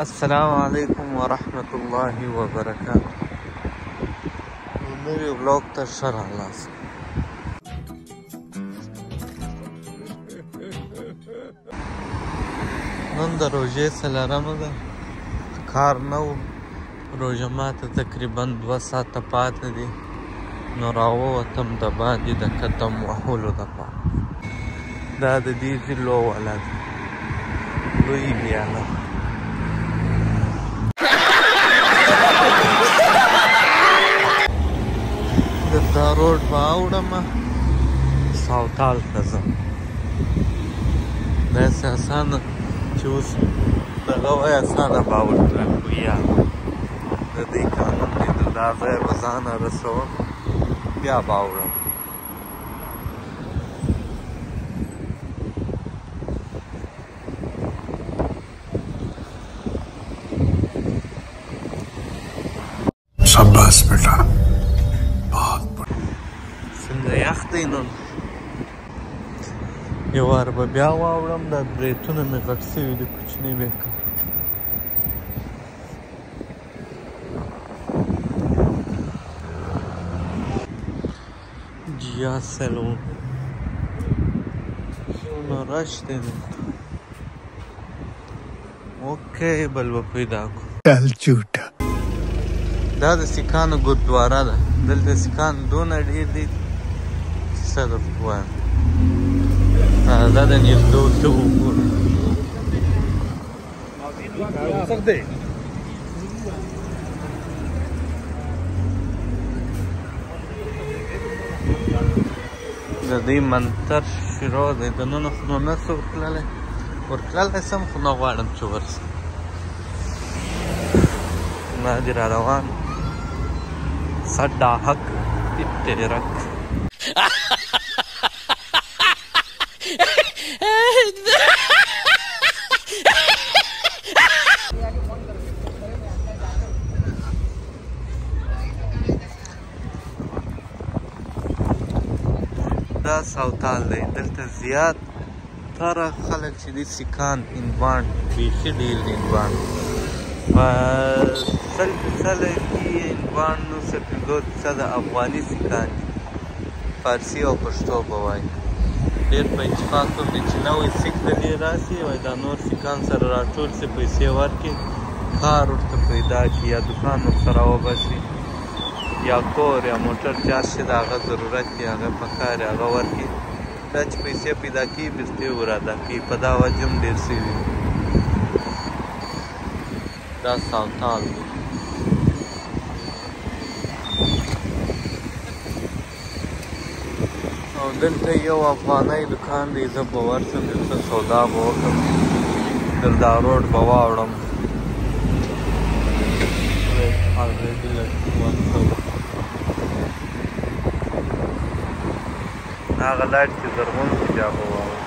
السلام علیکم ورحمت الله وبرکاته. نوی ولاګ ته ښه راغلاست. نن د روژې څلرمه ده، کار نه و. روژه ماته تقریبا 2 ساعته پاتې دي، نو راووتم د باندې د قدم وهلو دپاره. دا د دې ضلعو والا ده، لوی ویاله. دا روډ به اوړمه ساوتال ته ځم. داسې اسانه چې اوس دغه وایي اسانه به وکړم یا د دې قانون لیدل، دا ځای به ځانه رسوم بیا به اوړم. शाबाश बेटा, څنګه یخ دی نن. یو وار به بیا واوړم. دا بریتونه مې غټ سوي دي، کوچني به یې کړم. جیا سلون څومره رش دی دلته. اوکې بل به پیدا کړو. चल झूठा. دا د سیکانو ګردواره ده. دلته سیکان دونه ډېر دي چې څه درته ووایم. دا د نږدې ورته وګوره. د دې منتر شروع دی. دننه خو نو نه څه ورتللی سم، خو نه غواړم چې ورسم. ما دې را روان سډا حق اترک. دا ساوتال دی. دلته زیات تره خلک چې دي سیکان هندوان، بیخي ډېر هندوان. په 100% کې هندوان 9.5% افغاني سیکان دي، فارسي او پښتو به وایي. ډېر په اتفاق کوم دی چې نوی سیک د دې راسي، وایي دا نور سیکان سره راټول سي، پیسې ورکړي، کار ورته پیدا کړي، یا دوکان ورسره وباسي، یا کور یا موټر چې هر شي د هغه ضرورت وي هغه پکار یې هغه ورکړي. دا چې پیسې پیدا کړي بېرته یې ور ادا کوي. په دا وجه هم ډېر سوي. دا ساوتال دی. او دلته یو افغانۍ دکان دی، زه به ورشم یو څه سودا به وکړم، تر دا روډ به واوړم. هغه لایټ چې زرغون شي بیا به واوړم.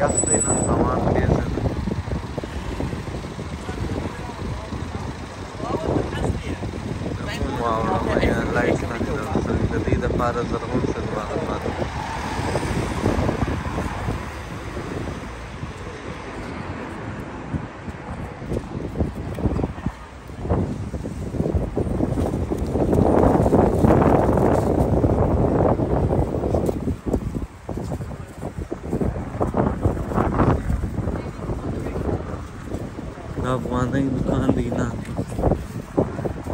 یخ دی نن، هوا تیزه ده. کوم واوړم یا لایټ نه د دې دپاره زرغون شه زما دپاره. دا افغانۍ دکان دی، نه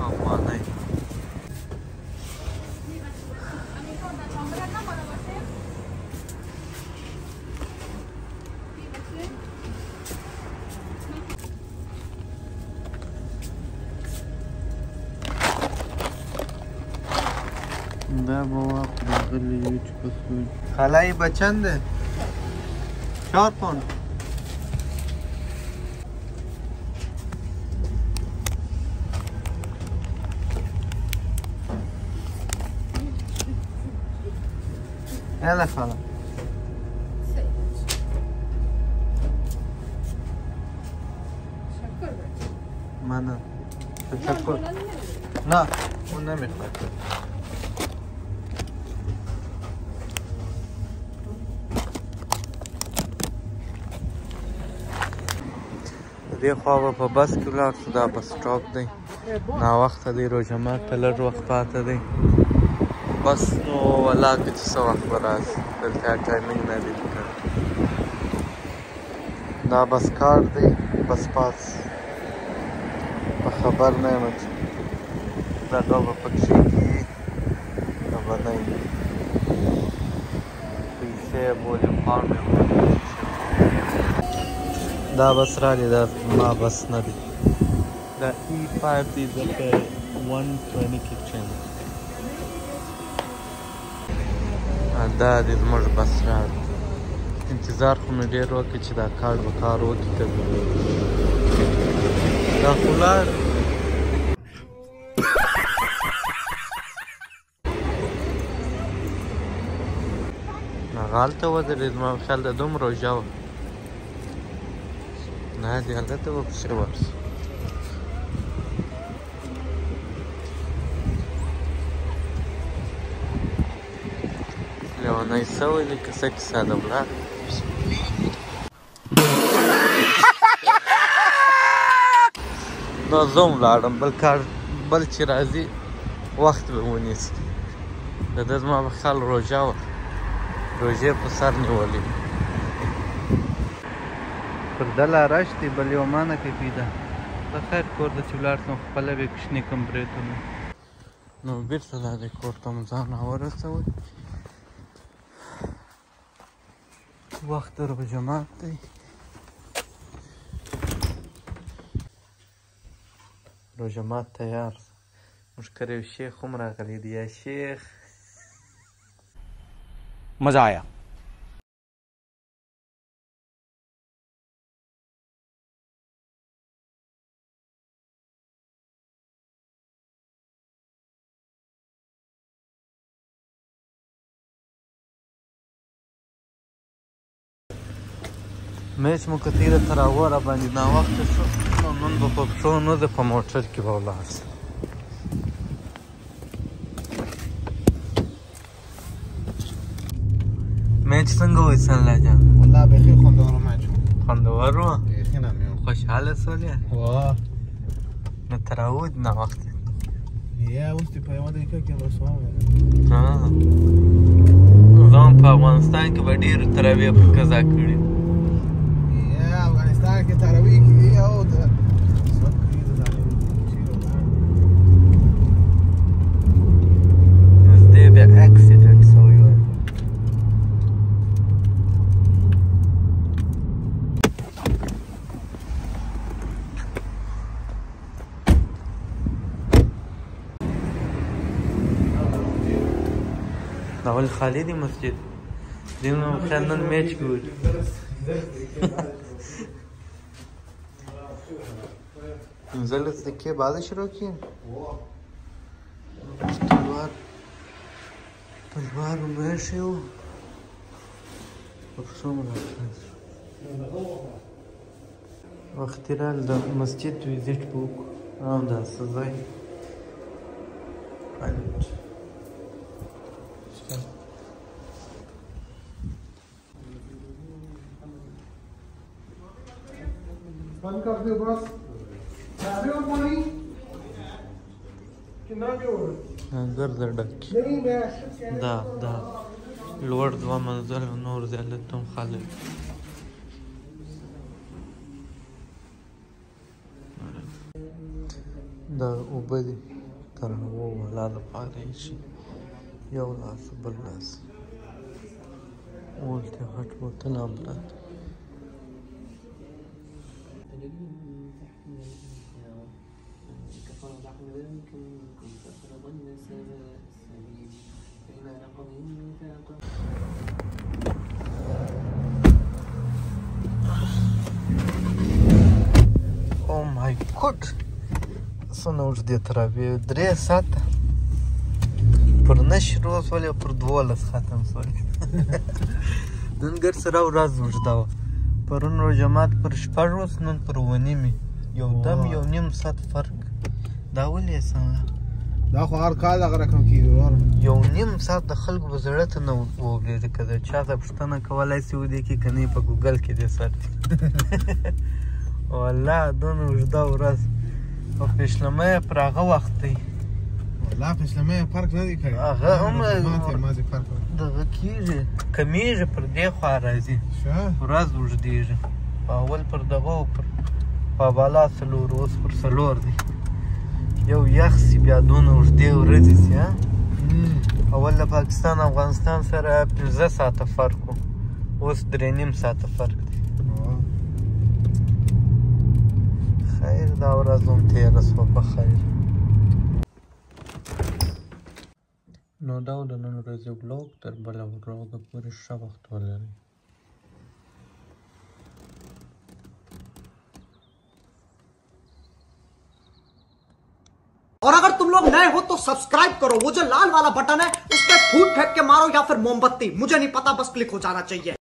افغانۍ. دا به واخلو غلی یو چې په سوی خلای به چند دی؟ 4 پوند. يلا خلاص. شكر. mana? Tashakkur. نه اون نمیخواد. دې خوا به په بس کې ولاړ شو. دا بس سټاپ دی، ناوخته دی، روژه مات ته لږ وخت پاته دی. بس نو والله که چې څه وخت به راشي، دلته ټایمینګ نه دی لیکلی. دا بس کارت دی، بس پاس په خبر نه یم چې دغه به پکښې کېږي که به نه وي. پیسې یې بولې پاڼې دا بس راغلی، دا ما بس نه دی. دا E5 دی ځکه 120 کې چینج. دا دی زموږ بس راغلی. انتظار خو مې ډېر وکړ چې دا کارت به کار وکړي که دا خو لاړ. هغه هلته ودرېد، زما په خیال د دومره روژه وه. نه دې هلته به پسې ورسو. لیونی سوی دی که څه کیسه ده ولاړ. نو زه هم ولاړم، بل چې راځي وخت به ونیسي. د ده زما په خیال روژه وه، روژې په سر نیولې. پر ده لا رش دی، بل یو ما نه کوي پیدا. ته خیر کور ته چې ولاړ شم، خپله به یې کوچني کم برېتونه. نو بېرته دا دی کور ته مو ځان راورسوئ. وخت د روژه مات دی. روژه مات تیار. موږ کره یو شیخ هم راغلی دی. یا شیخ मजा आया. میچ مو کتیره تر اوره باندې ناوخته شو. نو نن به په پښو نه ده، په موټر کې به ولاړ شو. میچ څنګه وای سنلا جان؟ والله بیخي خوندور میچ و. خوندور و؟ بیخي نه مې و. خوشحاله سولې؟ واه نو تر اوه ناوخته یا اوس دې په یوه دقیقه کې رسوم. زه هم په افغانستان کې به ډېرو تراویح په قضا کړي. یا افغانستان کې تراویح کېږي او د نږدې بیا اکسیډنټ سوی وای. دا ولې خالي دی مسجد؟ دې نو خیال نن میچ ګوري. پنځلس دقیقې بعد شروع کړي. تلوار میشی و پښو مو راخلاص شو. وختي رال د مسجد ویزیټ به وکړو. همداسې ځای बंद कर दो बस. चाबी और पानी कितना भी हो ګرځه ډکي. नहीं मैं دا لوړ دوه منزل او نور زیالت هم خالق. دا اوبه دي تر هغو ولا دپاره ایښي. یو لاس بل لاس اولتې غټ بوتل هم پراته. او مای ګوډ څونه اوږدې تراویح 3 ساعته پر نه شروع سولې پر 12 ختم سولې. نن ګرسره ورځ اوږده وه. پرون روژه مات پر 6 نن پر 9 یو دم 1.5 ساعت فرق. دا ولې څنګه دا خو هر کال هغه رقم کېږي ورور. یو نیم ساعت د خلکو په زړه ته نه وورېده، که د چا ته پوښتنه کولی شي ودې کې که نه په ګوګل کې دې سرچ والله دونه اوږده ورځ او پیشلمه یې پر هغه وخت دی والله پیشلمه یې فرق نه دی کړی، هغه هم مازې فرق دغه کېږي کمیږي، پر دې خوا راځي ورځ اوږدېږي. په اول پر دغه په بالا 4 اوس پر 4 دی. یو یخ سي بیا دونه اوږدې ورځې سي. اول د پاکستان افغانستان سره 15 ساعته فرق و، اوس 3.5 ساعته فرق دی. خیر دا ورځ هم تېره شوه په خیر. نو دا و د نن ورځې ولاګ، تر بله ولاګه پورې ښه وخت ولرئ. और अगर तुम लोग नए हो तो सब्सक्राइब करो, वो जो लाल वाला बटन है उस पर फूट फेंक के मारो या फिर मोमबत्ती, मुझे नहीं पता, बस क्लिक हो जाना चाहिए।